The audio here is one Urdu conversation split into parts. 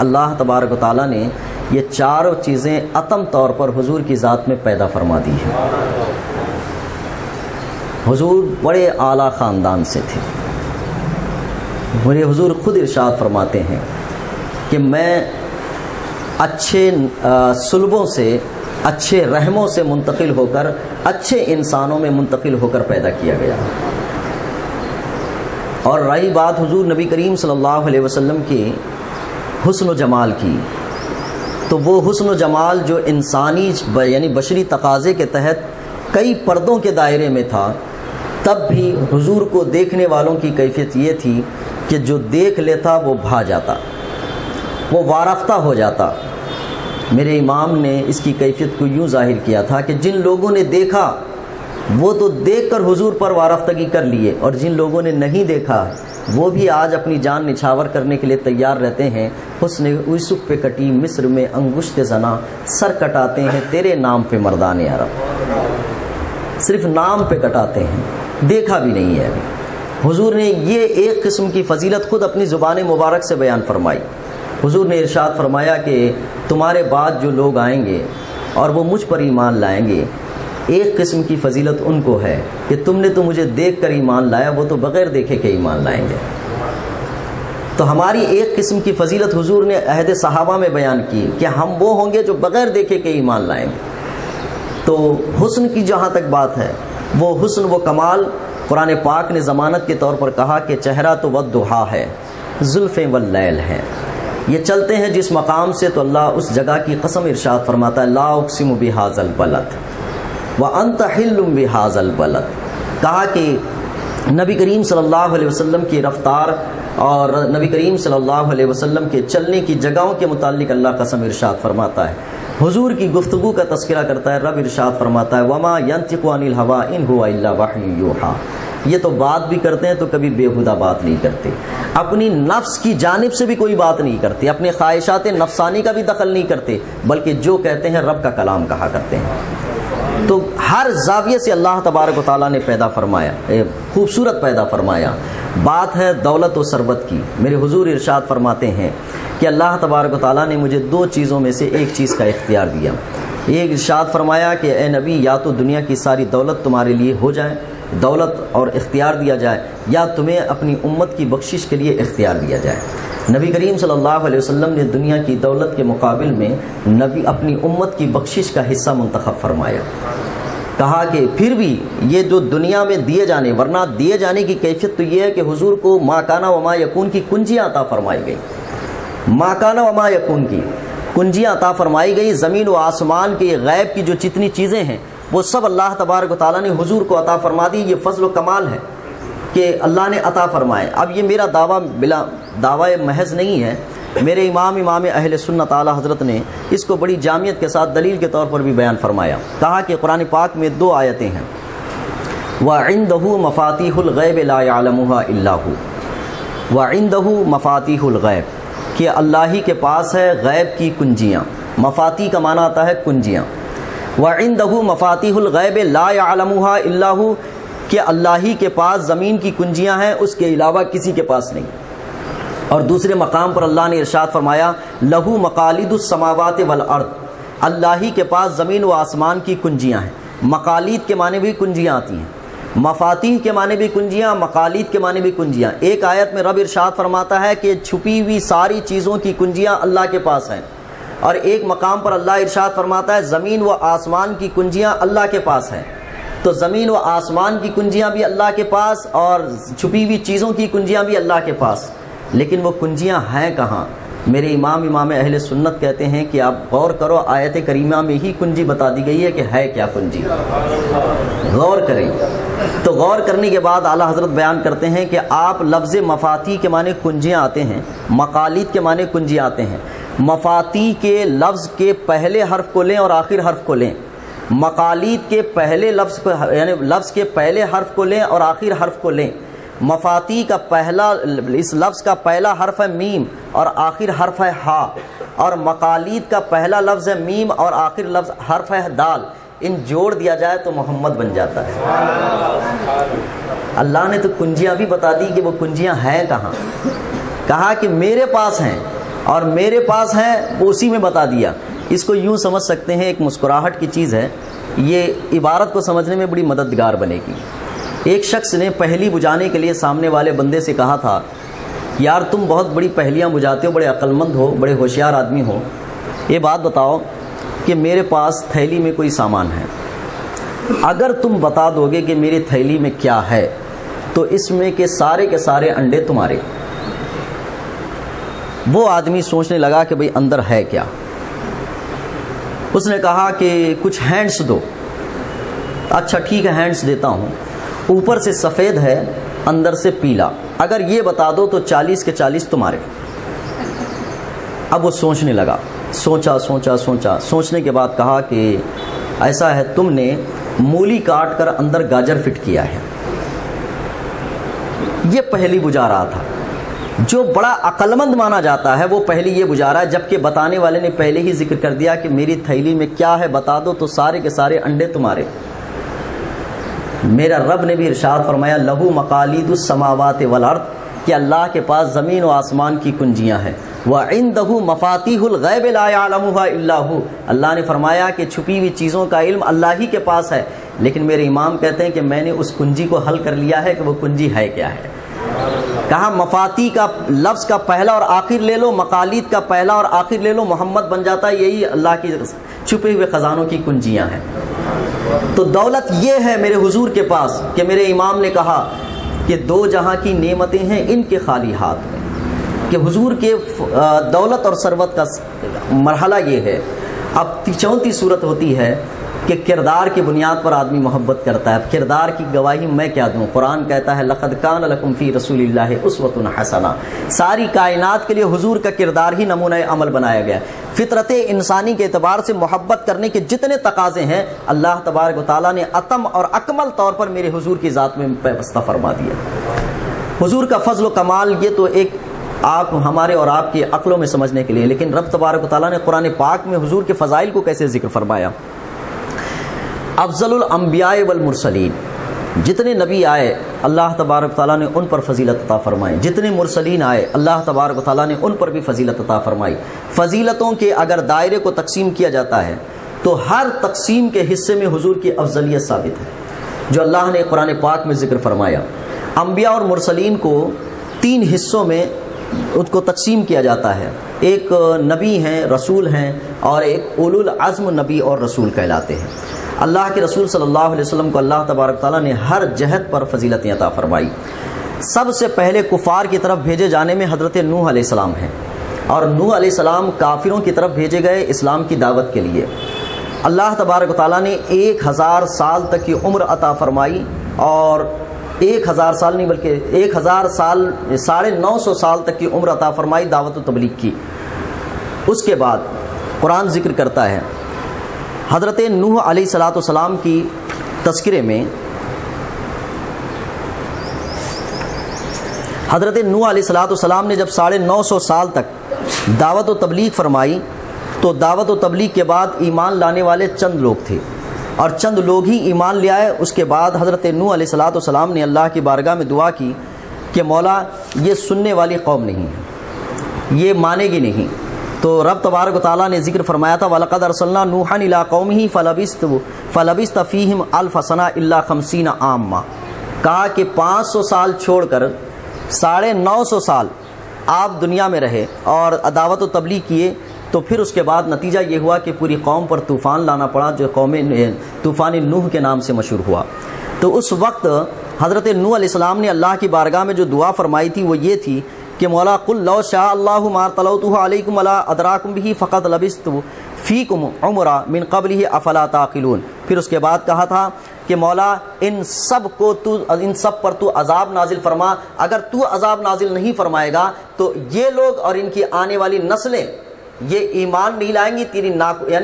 اللہ تبارک و تعالیٰ نے یہ چاروں چیزیں عتم طور پر حضور کی ذات میں پیدا فرما دی ہیں۔ حضور بڑے اعلیٰ خاندان سے تھے۔ میرے حضور خود ارشاد فرماتے ہیں کہ میں اچھے صلبوں سے، اچھے رحموں سے منتقل ہو کر اچھے انسانوں میں منتقل ہو کر پیدا کیا گیا۔ اور رہی بات حضور نبی کریم صلی اللہ علیہ وسلم کی حسن و جمال کی، تو وہ حسن و جمال جو انسانی یعنی بشری تقاضے کے تحت کئی پردوں کے دائرے میں تھا، تب بھی حضور کو دیکھنے والوں کی کیفیت یہ تھی کہ جو دیکھ لیتا وہ بھا جاتا، وہ وارفتہ ہو جاتا۔ میرے امام نے اس کی کیفیت کو یوں ظاہر کیا تھا کہ جن لوگوں نے دیکھا وہ تو دیکھ کر حضور پر وارفتگی کر لیے، اور جن لوگوں نے نہیں دیکھا وہ بھی آج اپنی جان نچھاور کرنے کے لیے تیار رہتے ہیں۔ حسن یوسف پہ کٹی مصر میں انگشت زنا، سر کٹاتے ہیں تیرے نام پہ مردان عرب، صرف نام پہ کٹاتے ہیں، دیکھا بھی نہیں ہے ابھی۔ حضور نے یہ ایک قسم کی فضیلت خود اپنی زبان مبارک سے بیان فرمائی۔ حضور نے ارشاد فرمایا کہ تمہارے بعد جو لوگ آئیں گے اور وہ مجھ پر ایمان لائیں گے، ایک قسم کی فضیلت ان کو ہے کہ تم نے تو مجھے دیکھ کر ایمان لایا، وہ تو بغیر دیکھے کے ایمان لائیں گے۔ تو ہماری ایک قسم کی فضیلت حضور نے عہد صحابہ میں بیان کی کہ ہم وہ ہوں گے جو بغیر دیکھے کے ایمان لائیں گے۔ تو حسن کی جہاں تک بات ہے، وہ حسن و کمال قرآن پاک نے ضمانت کے طور پر کہا کہ چہرہ تو والضحیٰ ہے، زلفیں واللیل ہے۔ یہ چلتے ہیں جس مقام سے تو اللہ اس جگہ کی قسم ارشاد فرماتا ہے، لا اقسم بہذا البلد وانت حل بہذا البلد۔ کہا کہ نبی کریم صلی اللہ علیہ وسلم کی رفتار اور نبی کریم صلی اللہ علیہ وسلم کے چلنے کی جگہوں کے متعلق اللہ قسم ارشاد فرماتا ہے۔ حضور کی گفتگو کا تذکرہ کرتا ہے، رب ارشاد فرماتا ہے، وما ينطق عن الهوى ان هو الا وحی یوحی۔ یہ تو بات بھی کرتے ہیں تو کبھی بیہودہ بات نہیں کرتے، اپنی نفس کی جانب سے بھی کوئی بات نہیں کرتے، اپنے خواہشات نفسانی کا بھی دخل نہیں کرتے، بلکہ جو کہتے ہیں رب کا کلام کہا کرتے ہیں۔ تو ہر زاویے سے اللہ تبارک و تعالیٰ نے پیدا فرمایا، خوبصورت پیدا فرمایا۔ بات ہے دولت و ثروت کی، میرے حضور ارشاد فرماتے ہیں کہ اللہ تبارک و تعالیٰ نے مجھے دو چیزوں میں سے ایک چیز کا اختیار دیا۔ ایک ارشاد فرمایا کہ اے نبی، یا تو دنیا کی ساری دولت تمہارے لیے ہو جائے، دولت اور اختیار دیا جائے، یا تمہیں اپنی امت کی بخشش کے لیے اختیار دیا جائے۔ نبی کریم صلی اللہ علیہ وسلم نے دنیا کی دولت کے مقابل میں نبی اپنی امت کی بخشش کا حصہ منتخب فرمایا۔ کہا کہ پھر بھی یہ جو دنیا میں دیے جانے، ورنہ دیے جانے کی کیفیت تو یہ ہے کہ حضور کو ما کان و ما یکون کی کنجیاں عطا فرمائی گئی، ما کان و ما یکون کی کنجیاں عطا فرمائی گئی۔ زمین و آسمان کے غیب کی جو جتنی چیزیں ہیں وہ سب اللہ تبارک و تعالیٰ نے حضور کو عطا فرما دی۔ یہ فضل و کمال ہے کہ اللہ نے عطا فرمائے۔ اب یہ میرا دعویٰ بلا دعوی محض نہیں ہے، میرے امام اہل سنت اعلیٰ حضرت نے اس کو بڑی جامعت کے ساتھ دلیل کے طور پر بھی بیان فرمایا۔ کہا کہ قرآن پاک میں دو آیتیں ہیں، وَعِندَهُ مَفَاتِيحُ الْغَيْبِ لَا يَعْلَمُهَا إِلَّا هُوَ، وَعِندَهُ مَفَاتِيحُ الْغَيْبِ، کہ اللہ ہی کے پاس ہے غیب کی کنجیاں۔ مفاتی کا معنی آتا ہے کنجیاں۔ وَعِندَهُ مَفَاتِيحُ الْغَيْبِ لَا يَعْلَمُهَا إِلَّا هُوَ، کہ اللہ ہی کے پاس زمین کی کنجیاں ہیں، اس کے علاوہ کسی کے پاس نہیں۔ اور دوسرے مقام پر اللہ نے ارشاد فرمایا، لہو مقالید السماوات والارض، اللہ ہی کے پاس زمین و آسمان کی کنجیاں ہیں۔ مقالید کے معنی بھی کنجیاں آتی ہیں، مفاتیح کے معنی بھی کنجیاں، مقالید کے معنی بھی کنجیاں۔ ایک آیت میں رب ارشاد فرماتا ہے کہ چھپی ہوئی ساری چیزوں کی کنجیاں اللہ کے پاس ہیں، اور ایک مقام پر اللہ ارشاد فرماتا ہے زمین و آسمان کی کنجیاں اللہ کے پاس ہیں۔ تو زمین و آسمان کی کنجیاں بھی اللہ کے پاس اور چھپی ہوئی چیزوں کی کنجیاں بھی اللہ کے پاس، لیکن وہ کنجیاں ہیں کہاں؟ میرے امام اہل سنت کہتے ہیں کہ آپ غور کرو، آیت کریمہ میں ہی کنجی بتا دی گئی ہے کہ ہے کیا کنجی، غور کریں۔ تو غور کرنے کے بعد اعلیٰ حضرت بیان کرتے ہیں کہ آپ لفظ مفاتی کے معنی کنجیاں آتے ہیں، مقالید کے معنی کنجیاں آتے ہیں۔ مفاتی کے لفظ کے پہلے حرف کو لیں اور آخر حرف کو لیں، مقالید کے پہلے لفظ کو یعنی لفظ کے پہلے حرف کو لیں اور آخر حرف کو لیں۔ مفاتی کا پہلا، اس لفظ کا پہلا حرف ہے میم اور آخر حرف ہے ہا، اور مقالید کا پہلا لفظ ہے میم اور آخر لفظ حرف ہے دال۔ ان جوڑ دیا جائے تو محمد بن جاتا ہے۔ اللہ نے تو کنجیاں بھی بتا دی کہ وہ کنجیاں ہیں کہاں۔ کہا کہ میرے پاس ہیں اور میرے پاس ہیں وہ اسی میں بتا دیا. اس کو یوں سمجھ سکتے ہیں ایک مسکراہٹ کی چیز ہے. یہ عبارت کو سمجھنے میں بڑی مددگار بنے گی. ایک شخص نے پہلی بجھانے کے لیے سامنے والے بندے سے کہا تھا یار تم بہت بڑی پہلیاں بجھاتے ہو, بڑے عقل مند ہو, بڑے ہوشیار آدمی ہو, یہ بات بتاؤ کہ میرے پاس تھیلی میں کوئی سامان ہے, اگر تم بتا دو گے کہ میری تھیلی میں کیا ہے تو اس میں کے سارے انڈے تمہارے. وہ آدمی سوچنے لگا کہ بھئی اندر ہے کیا. اس نے کہا کہ کچھ ہینڈس دو. اچھا ٹھیک ہے ہینڈس دیتا ہوں, اوپر سے سفید ہے اندر سے پیلا, اگر یہ بتا دو تو 40 کے 40 تمہارے. اب وہ سوچنے لگا, سوچنے کے بعد کہا کہ ایسا ہے تم نے مولی کاٹ کر اندر گاجر فٹ کیا ہے. یہ پہلی بجھا رہا تھا. جو بڑا عقل مند مانا جاتا ہے وہ پہلی یہ بجھا رہا ہے, جبکہ بتانے والے نے پہلے ہی ذکر کر دیا کہ میری تھیلی میں کیا ہے بتا دو تو سارے کے سارے انڈے تمہارے. میرا رب نے بھی ارشاد فرمایا لہو مقالید السماوات والارض, کہ اللہ کے پاس زمین و آسمان کی کنجیاں ہیں. وَعِندَهُ مَفَاتِيحُ الْغَيْبِ لَا يَعْلَمُهَا إِلَّا هُوَ, اللہ نے فرمایا کہ چھپی ہوئی چیزوں کا علم اللہ ہی کے پاس ہے, لیکن میرے امام کہتے ہیں کہ میں نے اس کنجی کو حل کر لیا ہے کہ وہ کنجی ہے کیا ہے. کہا مفاتی کا لفظ کا پہلا اور آخر لے لو, مقالید کا پہلا اور آخر لے لو, محمد بن جاتا ہے. یہی اللہ کی چھپے ہوئے خزانوں کی کنجیاں ہیں. تو دولت یہ ہے میرے حضور کے پاس کہ میرے امام نے کہا کہ 2 جہاں کی نعمتیں ہیں ان کے خالی ہاتھ میں, کہ حضور کے دولت اور ثروت کا مرحلہ یہ ہے. اب 34 صورت ہوتی ہے کہ کردار کی بنیاد پر آدمی محبت کرتا ہے. اب کردار کی گواہی میں کیا دوں؟ قرآن کہتا ہے لقد کان لکم فی رسول اللہ اسوۃ حسنہ. ساری کائنات کے لیے حضور کا کردار ہی نمونہ عمل بنایا گیا. فطرت انسانی کے اعتبار سے محبت کرنے کے جتنے تقاضے ہیں اللہ تبارک و تعالیٰ نے اتم اور اکمل طور پر میرے حضور کی ذات میں پیوستہ فرما دیا. حضور کا فضل و کمال یہ تو ایک آپ ہمارے اور آپ کی عقلوں میں سمجھنے کے لیے, لیکن رب تبارک و تعالیٰ نے قرآن پاک میں حضور کے فضائل کو کیسے ذکر فرمایا. افضل الانبیاء والمرسلین, جتنے نبی آئے اللہ تبارک و تعالیٰ نے ان پر فضیلت عطا فرمائی, جتنے مرسلین آئے اللہ تبارک و تعالیٰ نے ان پر بھی فضیلت عطا فرمائی. فضیلتوں کے اگر دائرے کو تقسیم کیا جاتا ہے تو ہر تقسیم کے حصے میں حضور کی افضلیت ثابت ہے جو اللہ نے قرآن پاک میں ذکر فرمایا. انبیاء اور مرسلین کو 3 حصوں میں ان کو تقسیم کیا جاتا ہے. ایک نبی ہیں, رسول ہیں, اور ایک اولو العزم نبی اور رسول کہلاتے ہیں. اللہ کے رسول صلی اللہ علیہ وسلم کو اللہ تبارک تعالیٰ نے ہر جہت پر فضیلتیں عطا فرمائی. سب سے پہلے کفار کی طرف بھیجے جانے میں حضرت نوح علیہ السلام ہیں, اور نوح علیہ السلام کافروں کی طرف بھیجے گئے اسلام کی دعوت کے لیے. اللہ تبارک تعالیٰ نے 1000 سال تک کی عمر عطا فرمائی, اور 1000 سال نہیں بلکہ 1000 سال 950 سال تک کی عمر عطا فرمائی دعوت و تبلیغ کی. اس کے بعد قرآن ذکر کرتا ہے حضرت نوح علیہ السلام کی تذکرے میں, حضرت نوح علیہ السلام نے جب 950 سال تک دعوت و تبلیغ فرمائی تو دعوت و تبلیغ کے بعد ایمان لانے والے چند لوگ تھے, اور چند لوگ ہی ایمان لے آئے. اس کے بعد حضرت نوح علیہ السلام نے اللہ کی بارگاہ میں دعا کی کہ مولا یہ سننے والی قوم نہیں ہے, یہ مانے گی نہیں. تو رب تبارک و تعالیٰ نے ذکر فرمایا تھا وَلَقَدْ أَرْسَلْنَا نُوحًا إِلَىٰ قَوْمِهِ فَلَبِثْتَ فِيهِمْ أَلْفَ سَنَةٍ إِلَّا 50 عَامًا. کہا کہ 500 سال چھوڑ کر 950 سال آپ دنیا میں رہے اور دعوت و تبلیغ کیے, تو پھر اس کے بعد نتیجہ یہ ہوا کہ پوری قوم پر طوفان لانا پڑا جو قوم طوفان نوح کے نام سے مشہور ہوا. تو اس وقت حضرت نوح علیہ السلام نے اللہ کی بارگاہ میں جو دعا فرمائی تھی وہ یہ تھی کہ مولا قل لو شاء اللہ ما طلعته علیکم ولا ادراکم به فقد لبثت فیکم عمرا من قبلہ افلا تعقلون. پھر اس کے بعد کہا تھا کہ مولا ان سب پر تو عذاب نازل فرما, اگر تو عذاب نازل نہیں فرمائے گا تو یہ لوگ اور ان کی آنے والی نسلیں یہ ایمان نہیں لائیں گی,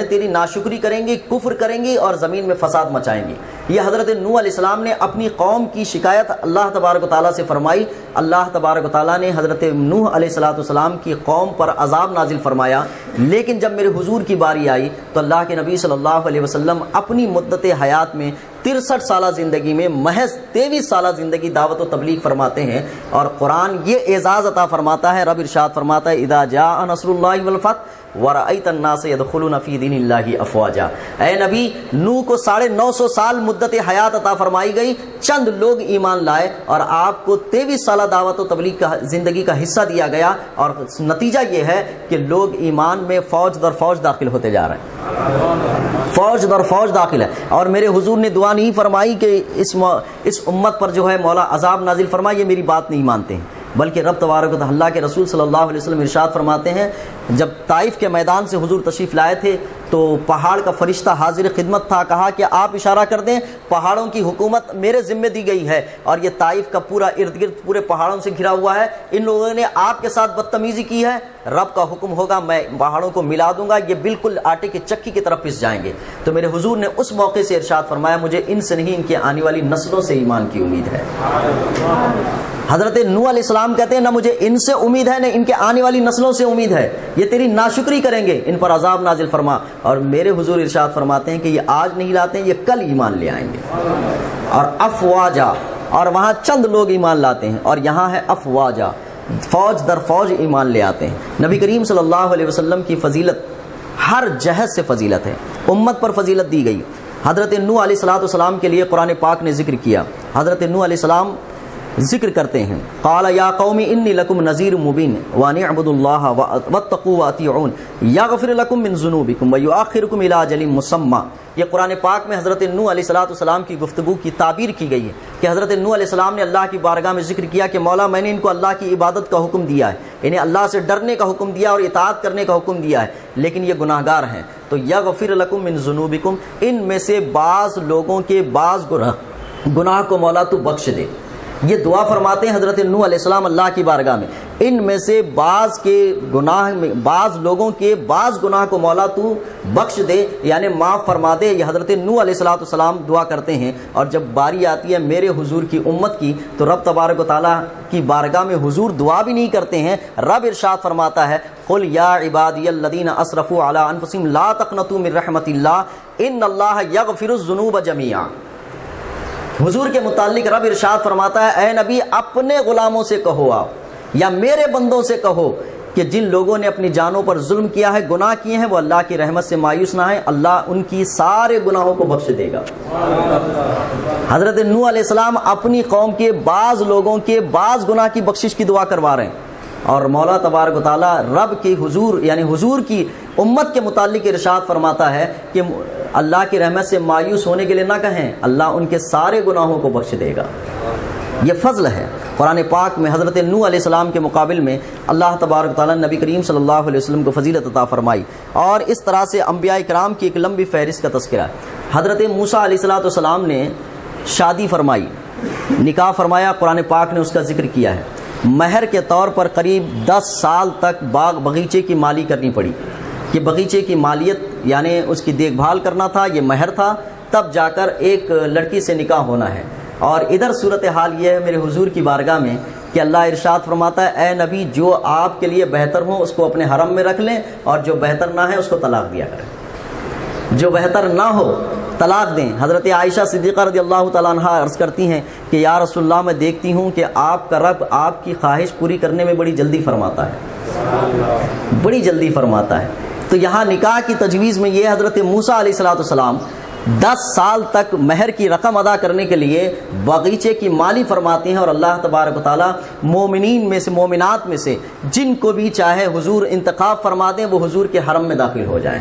تیری ناشکری کریں گی, کفر کریں گی اور زمین میں فساد مچائیں گی. یہ حضرت نوح علیہ السلام نے اپنی قوم کی شکایت اللہ تبارک و تعالیٰ سے فرمائی. اللہ تبارک و تعالیٰ نے حضرت نوح علیہ السلام کی قوم پر عذاب نازل فرمایا. لیکن جب میرے حضور کی باری آئی تو اللہ کے نبی صلی اللہ علیہ وسلم اپنی مدت حیات میں 63 سالہ زندگی میں محض 23 سالہ زندگی دعوت و تبلیغ فرماتے ہیں، اور قرآن یہ اعزاز عطا فرماتا ہے، رب ارشاد فرماتا ہے اذا جاء نصر اللہ والفتح وَرَأَيْتَ النَّاسَ يَدْخُلُونَ فِي دِينِ اللَّهِ أَفْوَاجًا۔ اے نبی، نوح کو 950 سال مدت حیات عطا فرمائی گئی، چند لوگ ایمان لائے، اور آپ کو 23 سالہ دعوت و تبلیغ کا زندگی کا حصہ دیا گیا، اور نتیجہ یہ ہے کہ لوگ ایمان میں فوج در فوج داخل ہوتے جا رہے ہیں، فوج در فوج داخل ہے۔ اور میرے حضور نے دعا نہیں فرمائی کہ اس امت پر جو ہے مولا عذاب نازل فرمائے، یہ میری بات نہیں مانتے ہیں، بلکہ رب تبارک و تعالیٰ اللہ کے رسول صلی اللہ علیہ وسلم ارشاد فرماتے ہیں، جب طائف کے میدان سے حضور تشریف لائے تھے تو پہاڑ کا فرشتہ حاضر خدمت تھا، کہا کہ آپ اشارہ کر دیں، پہاڑوں کی حکومت میرے ذمہ دی گئی ہے، اور یہ طائف کا پورا ارد گرد پورے پہاڑوں سے گھرا ہوا ہے، ان لوگوں نے آپ کے ساتھ بدتمیزی کی ہے، رب کا حکم ہوگا میں پہاڑوں کو ملا دوں گا، یہ بالکل آٹے کی چکی کی طرف پس جائیں گے۔ تو میرے حضور نے اس موقع سے ارشاد فرمایا، مجھے ان سے نہیں، ان کی آنے والی نسلوں سے ایمان کی امید ہے۔ حضرت نوح علیہ السلام کہتے ہیں، نہ مجھے ان سے امید ہے، نہ ان کے آنے والی نسلوں سے امید ہے، یہ تیری ناشکری کریں گے، ان پر عذاب نازل فرما۔ اور میرے حضور ارشاد فرماتے ہیں کہ یہ آج نہیں لاتے ہیں، یہ کل ایمان لے آئیں گے۔ اور افواجا، اور وہاں چند لوگ ایمان لاتے ہیں، اور یہاں ہے افواجا، فوج در فوج ایمان لے آتے ہیں۔ نبی کریم صلی اللہ علیہ وسلم کی فضیلت ہر جہت سے فضیلت ہے، امت پر فضیلت دی گئی۔ حضرت نوح علیہ السلام کے لیے قرآن پاک نے ذکر کیا، حضرت نوح علیہ السلام ذکر کرتے ہیں، قال یا قوم انی لکم نذیر مبین وان اعبدوا اللہ واتقوا واطیعون یغفر لکم من ذنوبکم ویؤخرکم الی اجل مسمى۔ یہ قرآن پاک میں حضرت نوح علیہ السلام کی گفتگو کی تعبیر کی گئی ہے کہ حضرت نوح علیہ السلام نے اللہ کی بارگاہ میں ذکر کیا کہ مولا میں نے ان کو اللہ کی عبادت کا حکم دیا ہے، انہیں اللہ سے ڈرنے کا حکم دیا اور اطاعت کرنے کا حکم دیا ہے، لیکن یہ گناہ گار ہیں، تو یغفر لکم من ذنوبکم، ان میں سے بعض لوگوں کے بعض گناہ کو مولا تو بخش دے۔ یہ دعا فرماتے ہیں حضرت نوح علیہ السلام اللہ کی بارگاہ میں، ان میں سے بعض کے گناہ میں، بعض لوگوں کے بعض گناہ کو مولا تو بخش دے، یعنی معاف فرما دے۔ یہ حضرت نوح علیہ السلام دعا کرتے ہیں، اور جب باری آتی ہے میرے حضور کی امت کی تو رب تبارک و تعالیٰ کی بارگاہ میں حضور دعا بھی نہیں کرتے ہیں، رب ارشاد فرماتا ہے قل یا عبادی الذین اسرفوا علی انفسہم لا تقنطوا من رحمت اللہ ان اللہ یغفر الذنوب جمیعا۔ حضور کے متعلق رب ارشاد فرماتا ہے، اے نبی اپنے غلاموں سے کہو، آپ یا میرے بندوں سے کہو کہ جن لوگوں نے اپنی جانوں پر ظلم کیا ہے، گناہ کیے ہیں، وہ اللہ کی رحمت سے مایوس نہ ہیں، اللہ ان کی سارے گناہوں کو بخش دے گا۔ حضرت نوح علیہ السلام اپنی قوم کے بعض لوگوں کے بعض گناہ کی بخشش کی دعا کروا رہے ہیں، اور مولا تبارک و تعالیٰ رب کی حضور یعنی حضور کی امت کے متعلق ارشاد فرماتا ہے کہ اللہ کی رحمت سے مایوس ہونے کے لیے نہ کہیں، اللہ ان کے سارے گناہوں کو بخش دے گا۔ یہ فضل ہے۔ قرآن پاک میں حضرت نوح علیہ السلام کے مقابل میں اللہ تبارک و تعالیٰ نبی کریم صلی اللہ علیہ وسلم کو فضیلت عطا فرمائی، اور اس طرح سے انبیاء کرام کی ایک لمبی فہرست کا تذکرہ ہے۔ حضرت موسیٰ علیہ السلام نے شادی فرمائی، نکاح فرمایا، قرآن پاک نے اس کا ذکر کیا ہے۔ مہر کے طور پر قریب 10 سال تک باغ بغیچے کی مالی کرنی پڑی، کہ بغیچے کی مالیت یعنی اس کی دیکھ بھال کرنا تھا، یہ مہر تھا، تب جا کر ایک لڑکی سے نکاح ہونا ہے۔ اور ادھر صورتحال یہ ہے میرے حضور کی بارگاہ میں کہ اللہ ارشاد فرماتا ہے، اے نبی جو آپ کے لیے بہتر ہو اس کو اپنے حرم میں رکھ لیں، اور جو بہتر نہ ہے اس کو طلاق دیا کریں، جو بہتر نہ ہو طلاق دیں۔ حضرت عائشہ صدیقہ رضی اللہ تعالیٰ عنہ عرض کرتی ہیں کہ یا رسول اللہ میں دیکھتی ہوں کہ آپ کا رب آپ کی خواہش پوری کرنے میں بڑی جلدی فرماتا ہے، بڑی جلدی فرماتا ہے۔ تو یہاں نکاح کی تجویز میں یہ حضرت موسیٰ علیہ السلام 10 سال تک مہر کی رقم ادا کرنے کے لیے باغیچے کی مالی فرماتے ہیں، اور اللہ تبارک و تعالیٰ مومنین میں سے مومنات میں سے جن کو بھی چاہے حضور انتخاب فرما دیں وہ حضور کے حرم میں داخل ہو جائیں،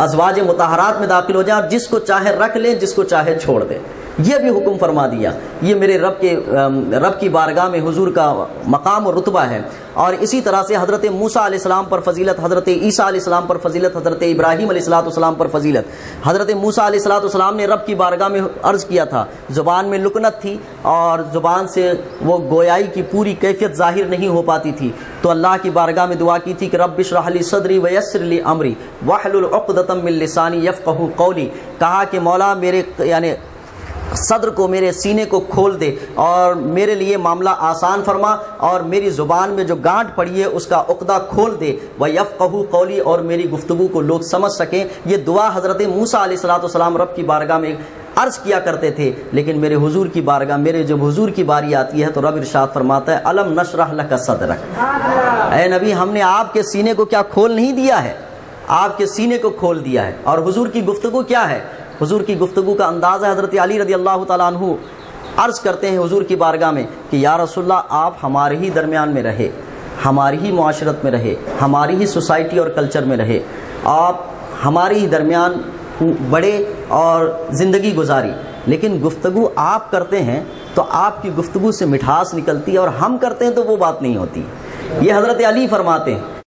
ازواج مطہرات میں داخل ہو جائیں، اور جس کو چاہے رکھ لیں، جس کو چاہے چھوڑ دیں، یہ بھی حکم فرما دیا۔ یہ میرے رب کی بارگاہ میں حضور کا مقام اور رتبہ ہے۔ اور اسی طرح سے حضرت موسیٰ علیہ السلام پر فضیلت، حضرت عیسیٰ علیہ السلام پر فضیلت، حضرت ابراہیم علیہ السلام پر فضیلت۔ حضرت موسیٰ علیہ السلام نے رب کی بارگاہ میں عرض کیا تھا، زبان میں لکنت تھی اور زبان سے وہ گویائی کی پوری کیفیت ظاہر نہیں ہو پاتی تھی، تو اللہ کی بارگاہ میں دعا کی تھی کہ رب اشرح لی صدری ویسر لی امری واحلل عقدۃ من لسانی یفقہوا قولی، کہا کہ مولا میرے یعنی صدر کو، میرے سینے کو کھول دے اور میرے لیے معاملہ آسان فرما، اور میری زبان میں جو گانٹھ پڑی ہے اس کا عقدہ کھول دے، وَيَفْقَهُ قَوْلِي، اور میری گفتگو کو لوگ سمجھ سکیں۔ یہ دعا حضرت موسیٰ علیہ السلام رب کی بارگاہ میں عرض کیا کرتے تھے، لیکن میرے حضور کی بارگاہ، میرے جب حضور کی باری آتی ہے تو رب ارشاد فرماتا ہے الم نشرح لک صدرک، اے نبی ہم نے آپ کے سینے کو کیا کھول نہیں دیا ہے، آپ کے سینے کو کھول دیا ہے۔ اور حضور کی گفتگو کیا ہے؟ حضور کی گفتگو کا انداز ہے، حضرت علی رضی اللہ تعالیٰ عنہ عرض کرتے ہیں حضور کی بارگاہ میں کہ یا رسول اللہ آپ ہمارے ہی درمیان میں رہے، ہماری ہی معاشرت میں رہے، ہماری ہی سوسائٹی اور کلچر میں رہے، آپ ہمارے ہی درمیان بڑے اور زندگی گزاری، لیکن گفتگو آپ کرتے ہیں تو آپ کی گفتگو سے مٹھاس نکلتی ہے، اور ہم کرتے ہیں تو وہ بات نہیں ہوتی۔ یہ حضرت علی فرماتے ہیں